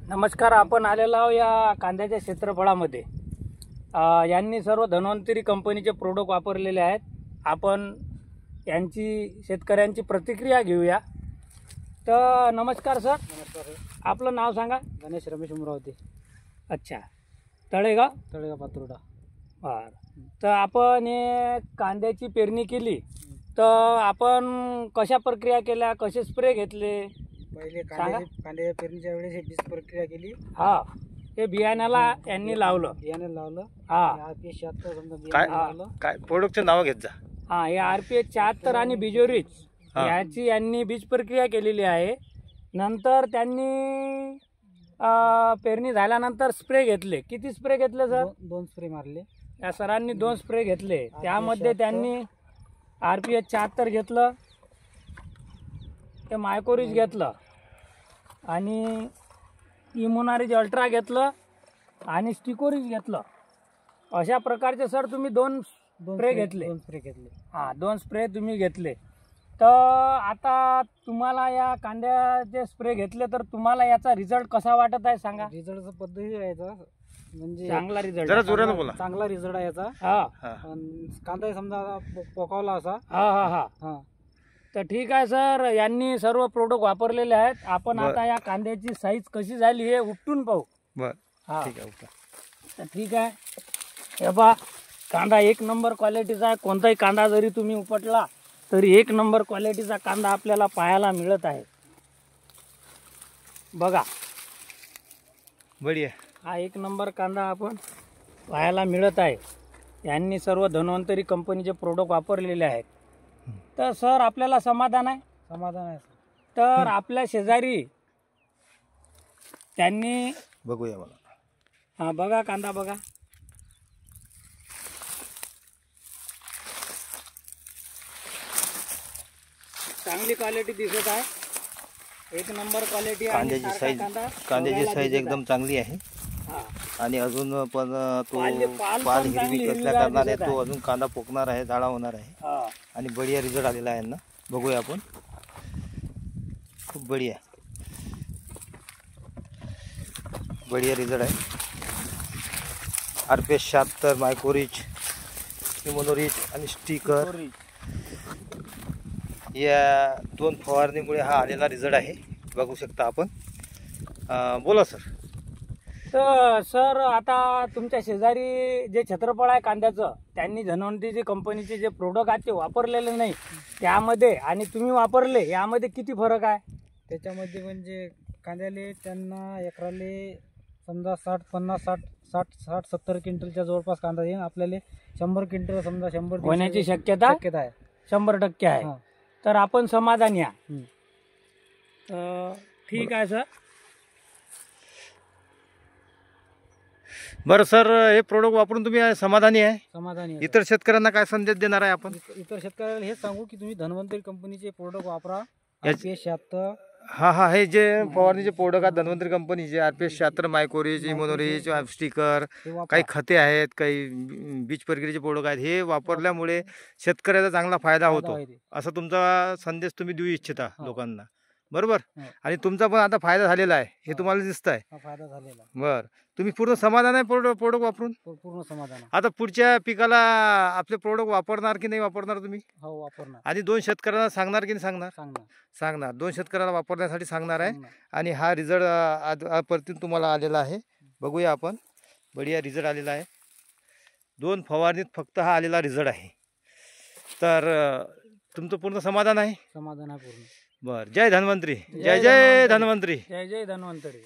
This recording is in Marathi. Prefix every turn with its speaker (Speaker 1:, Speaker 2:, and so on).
Speaker 1: नमस्कार. आपण आलेलो आहोत या कांद्याच्या क्षेत्रफळामध्ये. यांनी सर्व धन्वंतरी कंपनीचे प्रोडक्ट वापरलेले आहेत. आपण यांची शेतकऱ्यांची प्रतिक्रिया घेऊया. तर नमस्कार सर.
Speaker 2: नमस्कार.
Speaker 1: आपलं नाव सांगा.
Speaker 2: गणेश रमेश उमरावते.
Speaker 1: अच्छा, तळेगाव
Speaker 2: पातुर्डा.
Speaker 1: बरं. तर आपण हे कांद्याची पेरणी केली, तर आपण कशा प्रक्रिया केल्या, कसे स्प्रे घेतले
Speaker 2: पहिले
Speaker 1: सांगा.
Speaker 2: कांद्याच्या पेरणीच्या वेळेस हे बीज प्रक्रिया केली.
Speaker 1: हा, हे बियाण्याला यांनी लावलं.
Speaker 2: बियाणे लावलं.
Speaker 1: हा
Speaker 2: RPS 76 समजा
Speaker 3: काय
Speaker 2: बियाणे लावलं.
Speaker 3: काय प्रोडक्टचे नाव घेत जा.
Speaker 1: हा, हे RPS 76 आणि बिजोरिच
Speaker 3: हा.
Speaker 1: याची यांनी बीज प्रक्रिया केलेली आहे. नंतर त्यांनी पेरणी झाल्यानंतर स्प्रे घेतले. किती स्प्रे घेतले सर?
Speaker 2: दोन स्प्रे मारले.
Speaker 1: या सरांनी 2 स्प्रे घेतले. त्यामध्ये त्यांनी RPS 76 घेतलं, ते मायकोरिज घेतलं आणि इम्युनारिज अल्ट्रा घेतलं आणि स्टिकोरिज घेतलं. अशा प्रकारचे सर तुम्ही 2 स्प्रे घेतले.
Speaker 2: 2 स्प्रे घेतले.
Speaker 1: हां, 2 स्प्रे तुम्ही घेतले. तर आता तुम्हाला या कांद्याचे स्प्रे घेतले, तर तुम्हाला याचा रिझल्ट कसा वाटत आहे सांगा.
Speaker 2: रिझल्टचा पद्धती आहे याचा, म्हणजे
Speaker 1: चांगला रिझल्ट.
Speaker 3: जरा जोरानं बोला.
Speaker 2: चांगला रिझल्ट आहे याचा.
Speaker 1: हा
Speaker 2: कांदा समजा पोकावला असा.
Speaker 1: हा हा हा
Speaker 2: हा.
Speaker 1: तर ठीक आहे सर. यांनी सर्व प्रोडक्ट वापरलेले आहेत. आपण आता या कांद्याची साईज कशी झाली हे उपटून पाहू.
Speaker 3: बर,
Speaker 1: हा,
Speaker 3: ठीक आहे.
Speaker 1: तर ठीक आहे. हे बा, कांदा 1 नंबर क्वालिटीचा आहे. कोणताही कांदा जरी तुम्ही उपटला तरी 1 नंबर क्वालिटीचा कांदा आपल्याला पाहायला मिळत आहे. बघा,
Speaker 3: बढिया.
Speaker 1: हा 1 नंबर कांदा आपण पाहायला मिळत आहे. यांनी सर्व धन्वंतरी कंपनीचे प्रोडक्ट वापरलेले आहेत. तर सर आपल्याला समाधान आहे.
Speaker 2: समाधान आहे.
Speaker 1: तर आपल्या शेजारी त्यांनी
Speaker 3: बघूया मला.
Speaker 1: हा बघा, कांदा बघा. चांगली क्वालिटी दिसत आहे. 1 नंबर क्वालिटी आहे.
Speaker 3: कांद्याची साईज एकदम चांगली आहे.
Speaker 1: हा,
Speaker 3: आणि अजून पण तो
Speaker 1: पाल
Speaker 3: पाल
Speaker 1: पण चांगली
Speaker 3: हिरवी कसल्या
Speaker 1: हिरवीगार
Speaker 3: करणार आहे,
Speaker 1: दिसत
Speaker 3: तो
Speaker 1: आहे.
Speaker 3: अजून कांदा पोकणार आहे, झाडा होणार आहे.
Speaker 1: हा.
Speaker 3: आणि बढिया रिझल्ट आलेला आहे ना. बघूया आपण. खूप बढिया रिझल्ट आहे. RPS 76, मायकोरिच, इम्युनोरिच आणि स्टिकर या 2 फवारणीमुळे हा आलेला रिझल्ट आहे. बघू शकता आपण. बोला सर.
Speaker 1: तर सर आता तुमच्या शेजारी जे क्षेत्रफळ आहे कांद्याचं, त्यांनी धन्वंतरी कंपनीचे जे प्रोडक्ट आहेत ते वापरलेले नाही, त्यामध्ये आणि तुम्ही वापरले यामध्ये किती फरक आहे?
Speaker 2: त्याच्यामध्ये म्हणजे कांद्याले त्यांना एकराले समजा 60-70 क्विंटलच्या जवळपास कांदा येईल. आपल्याला 100 क्विंटल समजा 100
Speaker 1: होण्याची शक्यता
Speaker 2: आहे.
Speaker 1: 100% आहे.
Speaker 2: हा.
Speaker 1: तर आपण समाधानी आहे.
Speaker 2: हम्म.
Speaker 1: तर ठीक आहे सर.
Speaker 3: बरं सर, हे प्रोडक्ट वापरून तुम्ही समाधानी आहे?
Speaker 2: समाधानी आहे.
Speaker 3: इतर शेतकऱ्यांना काय संदेश देणार आहे आपण?
Speaker 2: इतर शेतकऱ्याला हेच सांगू की तुम्ही धन्वंतरी कंपनीचे प्रोडक्ट वापरा.
Speaker 3: याच-
Speaker 2: RPS 76
Speaker 3: हा, हे जे फवारणीचे प्रोडक्ट आहेत धन्वंतरी कंपनीचे, RPS 76, मायकोरिच, इम्युनोरिच, स्टिकर,
Speaker 2: हे वापरा.
Speaker 3: काही खते आहेत, काही बीज प्रक्रियेचे प्रोडक्ट आहेत. हे वापरल्यामुळे शेतकऱ्याचा चांगला फायदा होतो,
Speaker 2: आहे ते.
Speaker 3: असा तुमचा संदेश तुम्ही देऊ इच्छिता
Speaker 2: हो.
Speaker 3: लोकांना. बरोबर.
Speaker 2: हो.
Speaker 3: आणि तुमचा पण आता फायदा झालेला आहे, हे
Speaker 2: हो.
Speaker 3: तुम्हाला दिसत आहे.
Speaker 2: हा फायदा झालेला.
Speaker 3: बर, तुम्ही पूर्ण समाधान आहे प्रोडक्ट वापरून?
Speaker 2: पूर्ण समाधान आहे.
Speaker 3: आता पुढच्या पिकाला आपले प्रोडक्ट वापरणार की नाही वापरणार तुम्ही?
Speaker 2: हो, वापरणार.
Speaker 3: आणि 2 शेतकऱ्यांना सांगणार की नाही सांगणार?
Speaker 2: सांगणार.
Speaker 3: 2 शेतकऱ्याला वापरण्यासाठी सांगणार आहे.
Speaker 2: सांगणार.
Speaker 3: आणि हा रिझल्ट आजपर्यंत तुम्हाला आलेला आहे. बघूया आपण. बढिया रिझल्ट आलेला आहे. 2 फवारणीत फक्त हा आलेला रिझल्ट आहे. तर तुमचं पूर्ण समाधान आहे?
Speaker 2: समाधान आहे पूर्ण.
Speaker 3: बरं. जय धन्वंतरी.
Speaker 1: जय
Speaker 3: जय धन्वंतरी.
Speaker 1: जय जय धन्वंतरी.